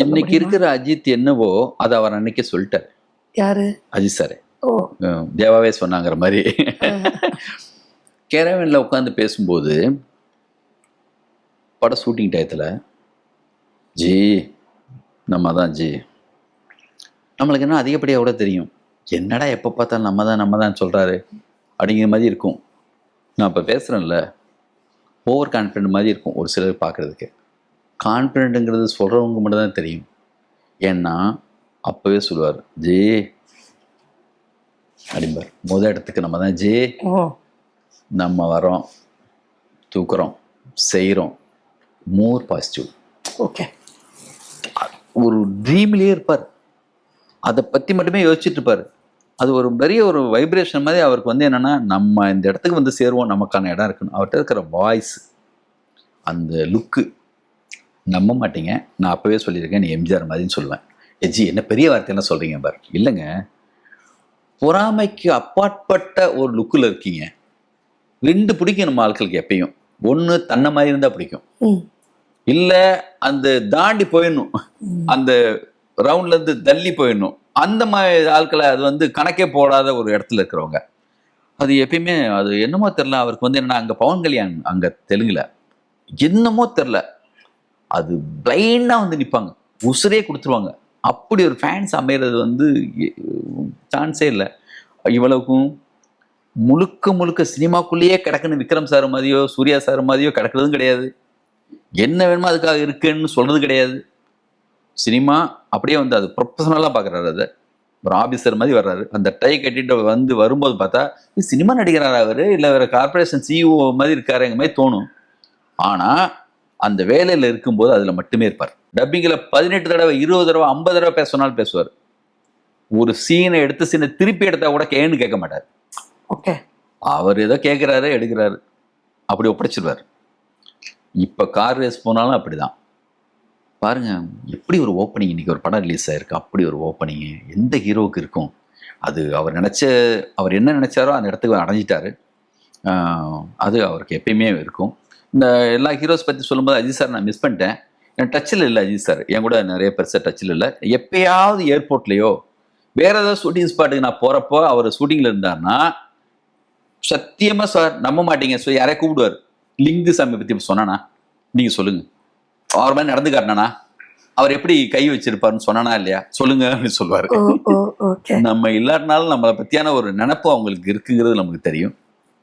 இன்னைக்கு இருக்கிற அஜித் என்னவோ அதை அவர் அன்னைக்கு சொல்லிட்டார். யாரு? அஜித் சார் ஓ தேவாவே சொன்னாங்கிற மாதிரி. கேரவன்ல உட்காந்து பேசும்போது படம் ஷூட்டிங் டயத்தில் ஜி நம்ம தான் ஜி, நம்மளுக்கு என்ன அதிகப்படியாக கூட தெரியும், என்னடா எப்போ பார்த்தாலும் நம்ம தான் சொல்கிறாரு அப்படிங்கிற மாதிரி இருக்கும். நான் இப்போ பேசுகிறேன்ல, ஓவர் கான்ஃபிடென்ட் மாதிரி இருக்கும் ஒரு சிலர் பார்க்குறதுக்கு. கான்ஃபிடென்ட்டுங்கிறது சொல்கிறவங்க மட்டும் தான் தெரியும். ஏன்னா அப்போவே சொல்லுவார் ஜி அப்படிம்பார், இடத்துக்கு நம்ம தான் ஜி, நம்ம வரோம், தூக்குறோம், செய்கிறோம், மோர் பாசிட்டிவ். ஓகே, ஒரு ட்ரீம்லேயே இருப்பார், அதை பற்றி மட்டுமே யோசிச்சுட்டு இருப்பார். அது ஒரு பெரிய ஒரு வைப்ரேஷன் மாதிரி அவருக்கு வந்து என்னென்னா, நம்ம இந்த இடத்துக்கு வந்து சேருவோம், நமக்கான இடம் இருக்குன்னு. அவர்கிட்ட இருக்கிற வாய்ஸ், அந்த லுக்கு நம்ப மாட்டீங்க. நான் அப்போவே சொல்லியிருக்கேன், நீ எம்ஜிஆர் மாதிரின்னு சொல்லுவேன். ஜி என்ன பெரிய வார்த்தையெல்லாம் சொல்கிறீங்க பார். இல்லைங்க, பொறாமைக்கு அப்பாற்பட்ட ஒரு லுக்கில் இருக்கீங்க. ரெண்டு பிடிக்கும் நம்ம ஆட்களுக்கு எப்பயும். ஒன்று தன்னை மாதிரி இருந்தால் பிடிக்கும், இல்லை அந்த தாண்டி போயிடணும், அந்த ரவுண்ட்லேருந்து தள்ளி போயிடணும். அந்த மாதிரி ஆட்களை அது வந்து கணக்கே போடாத ஒரு இடத்துல இருக்கிறவங்க. அது எப்பயுமே அது என்னமோ தெரில, அவருக்கு வந்து என்னன்னா, அங்கே பவன் கல்யாண் அங்கே தெலுங்குல என்னமோ தெரில, அது பிளைண்டாக வந்து நிற்பாங்க, உசுரே கொடுத்துருவாங்க. அப்படி ஒரு ஃபேன்ஸ் அமைகிறது வந்து சான்ஸே இல்லை. இவ்வளவுக்கும் முழுக்க முழுக்க சினிமாக்குள்ளேயே கிடக்குன்னு விக்ரம் சார் மாதிரியோ சூர்யா சார் மாதிரியோ கிடக்கிறதும் கிடையாது. என்ன வேணுமோ அதுக்காக இருக்குன்னு சொல்கிறது கிடையாது. சினிமா அப்படியே வந்து அது ப்ரொஃபஷனலாக பார்க்குறாரு. அதை ஒரு ஆஃபீஸர் மாதிரி வர்றாரு, அந்த டை கட்டிட்டு வரும்போது பார்த்தா சினிமா நடிகரார் அவர், இல்லை வேறு கார்பரேஷன் சிஇஓ மாதிரி இருக்காருங்க மாதிரி தோணும். ஆனால் அந்த வேலையில் இருக்கும்போது அதில் மட்டுமே இருப்பார். டப்பிங்கில் 18 தடவை 20 தடவை 50 தடவை பேச சொன்னாலும் பேசுவார். ஒரு சீனை எடுத்து சீனை திருப்பி எடுத்தா கூட கேன்னு கேட்க மாட்டார். ஓகே, அவர் ஏதோ கேட்குறாரு எடுக்கிறாரு, அப்படி ஒப்படைச்சிடுவார். இப்போ கார் ரேஸ் போனாலும் அப்படிதான் பாருங்க. எப்படி ஒரு ஓப்பனிங், இன்னைக்கு ஒரு படம் ரிலீஸ் ஆயிருக்கு, அப்படி ஒரு ஓப்பனிங் எந்த ஹீரோவுக்கு இருக்கும்? அது அவர் என்ன நினைச்சாரோ அந்த இடத்துக்கு அடைஞ்சிட்டாரு. அது அவருக்கு எப்பயுமே இருக்கும். இந்த எல்லா ஹீரோஸ் பற்றி சொல்லும்போது அஜித் சார் நான் மிஸ் பண்ணிட்டேன். என் டச்சில் இல்லை அஜித் சார், என் கூட நிறைய பெருசாக டச்சில் இல்லை. எப்பயாவது ஏர்போர்ட்லேயோ வேற ஏதாவது ஷூட்டிங் ஸ்பாட்டுக்கு நான் போகிறப்போ அவர் ஷூட்டிங்கில் இருந்தார்னா சத்தியமாக சார் நம்ப மாட்டீங்க, ஸோ யாரையா கூப்பிடுவார், லிங்கு சாமி பற்றி சொன்னானா நீங்கள் சொல்லுங்கள், அவர் மாதிரி நடந்து காட்டினானா, அவர் எப்படி கை வச்சிருப்பாருன்னு சொன்னானா இல்லையா சொல்லுங்க அப்படின்னு சொல்லுவார். நம்ம இல்லாட்டினாலும் நம்மளை பற்றியான ஒரு நினப்பு அவங்களுக்கு இருக்குங்கிறது நமக்கு தெரியும்.